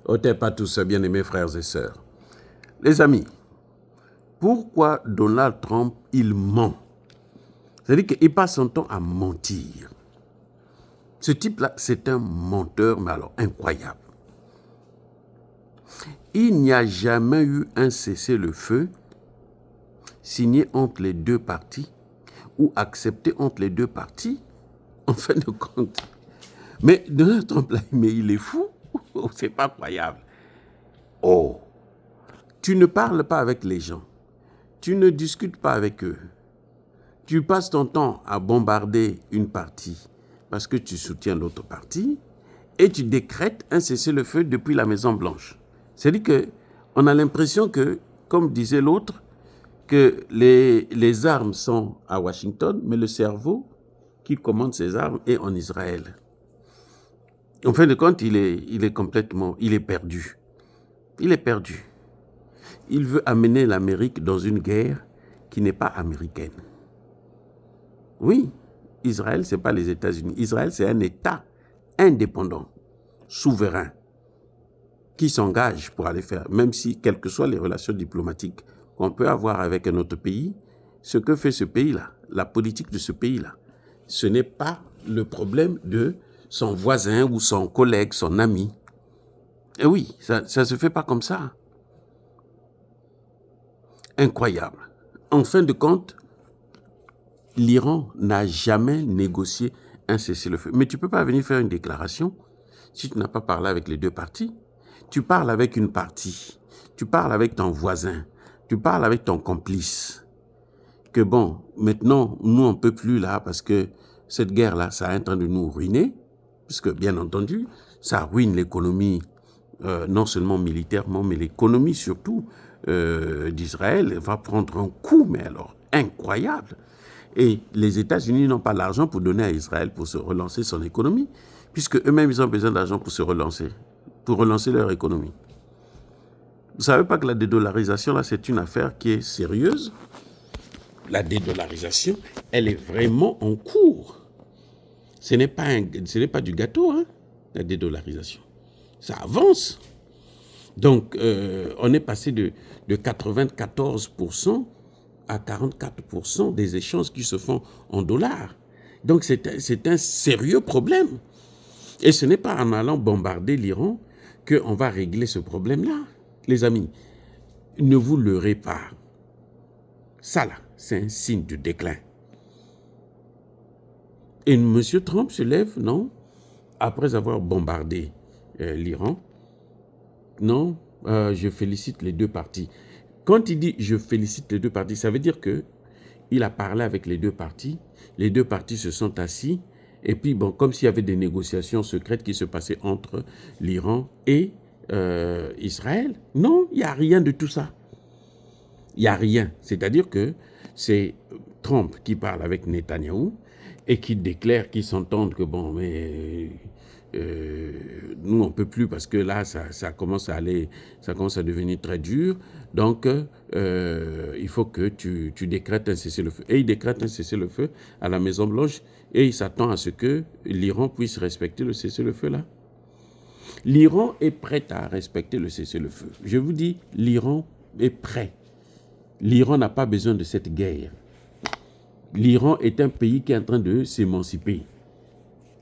Ôtez pas tous, bien-aimés frères et sœurs. Les amis, pourquoi Donald Trump, il ment? C'est-à-dire qu'il passe son temps à mentir. Ce type-là, c'est un menteur, mais alors incroyable. Il n'y a jamais eu un cessez-le-feu signé entre les deux parties ou accepté entre les deux parties, en fin de compte. Mais Donald Trump, là, mais il est fou. C'est pas croyable. Oh, tu ne parles pas avec les gens. Tu ne discutes pas avec eux. Tu passes ton temps à bombarder une partie parce que tu soutiens l'autre partie et tu décrètes un cessez-le-feu depuis la Maison-Blanche. C'est-à-dire qu'on a l'impression que, comme disait l'autre, que les armes sont à Washington, mais le cerveau qui commande ces armes est en Israël. En fin de compte, il est complètement, il est perdu. Il est perdu. Il veut amener l'Amérique dans une guerre qui n'est pas américaine. Oui, Israël, ce n'est pas les États-Unis. Israël, c'est un État indépendant, souverain, qui s'engage pour aller faire, même si, quelles que soient les relations diplomatiques qu'on peut avoir avec un autre pays, ce que fait ce pays-là, la politique de ce pays-là, ce n'est pas le problème de son voisin ou son collègue, son ami. Et oui, ça ne se fait pas comme ça. Incroyable. En fin de compte, l'Iran n'a jamais négocié un cessez-le-feu. Mais tu ne peux pas venir faire une déclaration si tu n'as pas parlé avec les deux parties. Tu parles avec une partie, tu parles avec ton voisin, tu parles avec ton complice. Que bon, maintenant, nous, on ne peut plus là parce que cette guerre-là, ça est en train de nous ruiner. Puisque, bien entendu, ça ruine l'économie, non seulement militairement, mais l'économie surtout d'Israël va prendre un coup, mais alors incroyable. Et les États-Unis n'ont pas l'argent pour donner à Israël pour se relancer son économie, puisque eux-mêmes, ils ont besoin d'argent pour se relancer, pour relancer leur économie. Vous ne savez pas que la dédollarisation, là, c'est une affaire qui est sérieuse? La dédollarisation, elle est vraiment en cours. Ce n'est pas du gâteau, hein, la dédollarisation. Ça avance. Donc, on est passé de 94% à 44% des échanges qui se font en dollars. Donc, c'est un sérieux problème. Et ce n'est pas en allant bombarder l'Iran qu'on va régler ce problème-là. Les amis, ne vous leurrez pas. Ça, là, c'est un signe de déclin. Et M. Trump se lève, non, après avoir bombardé l'Iran, non, je félicite les deux parties. Quand il dit « je félicite les deux parties », ça veut dire qu'il a parlé avec les deux parties se sont assis, et puis, bon, comme s'il y avait des négociations secrètes qui se passaient entre l'Iran et Israël. Non, il n'y a rien de tout ça. Il n'y a rien. C'est-à-dire que c'est Trump qui parle avec Netanyahou et qui déclare, qui s'entendent que, bon, mais nous, on ne peut plus parce que là, ça commence à devenir très dur. Donc, il faut que tu décrètes un cessez-le-feu. Et il décrète un cessez-le-feu à la Maison-Blanche et il s'attend à ce que l'Iran puisse respecter le cessez-le-feu là. L'Iran est prêt à respecter le cessez-le-feu. Je vous dis, l'Iran est prêt. L'Iran n'a pas besoin de cette guerre. L'Iran est un pays qui est en train de s'émanciper.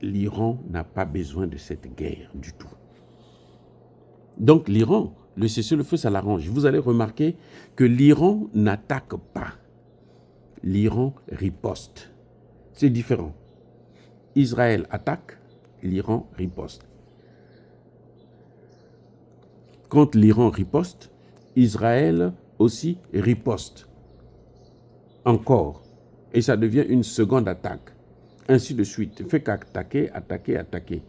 L'Iran n'a pas besoin de cette guerre du tout. Donc l'Iran, le cessez-le-feu, ça l'arrange. Vous allez remarquer que l'Iran n'attaque pas. L'Iran riposte. C'est différent. Israël attaque, l'Iran riposte. Quand l'Iran riposte, Israël aussi riposte. Encore. Et ça devient une seconde attaque. Ainsi de suite. Il ne fait qu'attaquer, attaquer, attaquer.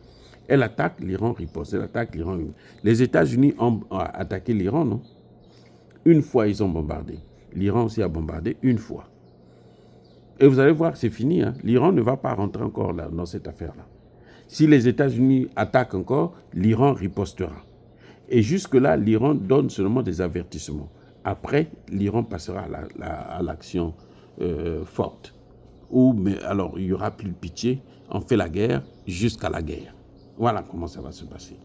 Elle attaque, l'Iran riposte. Elle attaque, l'Iran riposte. Les États-Unis ont attaqué l'Iran, non? Une fois, ils ont bombardé. L'Iran aussi a bombardé une fois. Et vous allez voir, c'est fini. Hein? L'Iran ne va pas rentrer encore là, dans cette affaire-là. Si les États-Unis attaquent encore, l'Iran ripostera. Et jusque-là, l'Iran donne seulement des avertissements. Après, l'Iran passera à l'action forte. Mais alors, il n'y aura plus de pitié. On fait la guerre jusqu'à la guerre. Voilà comment ça va se passer.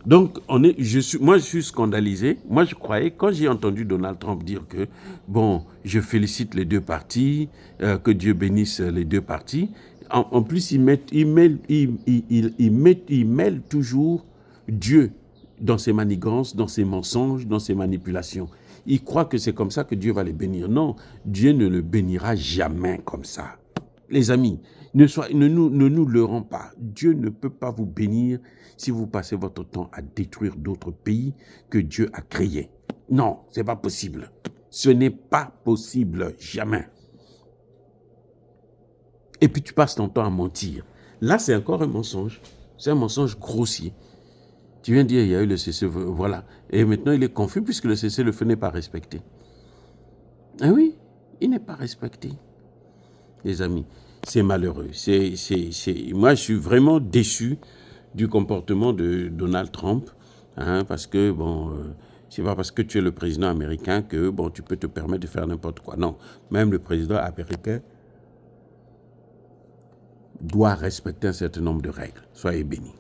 Donc, moi, je suis scandalisé. Moi, je croyais, quand j'ai entendu Donald Trump dire que, bon, je félicite les deux partis, que Dieu bénisse les deux partis, en plus, il mêle toujours Dieu dans ses manigances, dans ses mensonges, dans ses manipulations. Il croit que c'est comme ça que Dieu va les bénir. Non, Dieu ne le bénira jamais comme ça. Les amis, ne nous leurrons pas. Dieu ne peut pas vous bénir si vous passez votre temps à détruire d'autres pays que Dieu a créés. Non, ce n'est pas possible. Ce n'est pas possible, jamais. Et puis tu passes ton temps à mentir. Là, c'est encore un mensonge. C'est un mensonge grossier. Tu viens de dire, il y a eu le cessez-le-feu, voilà. Et maintenant, il est confus puisque le cessez-le-feu n'est pas respecté. Ah oui, il n'est pas respecté. Les amis, c'est malheureux. Moi, je suis vraiment déçu du comportement de Donald Trump, hein, parce que, bon, c'est pas parce que tu es le président américain que, bon, tu peux te permettre de faire n'importe quoi. Non, même le président américain doit respecter un certain nombre de règles. Soyez bénis.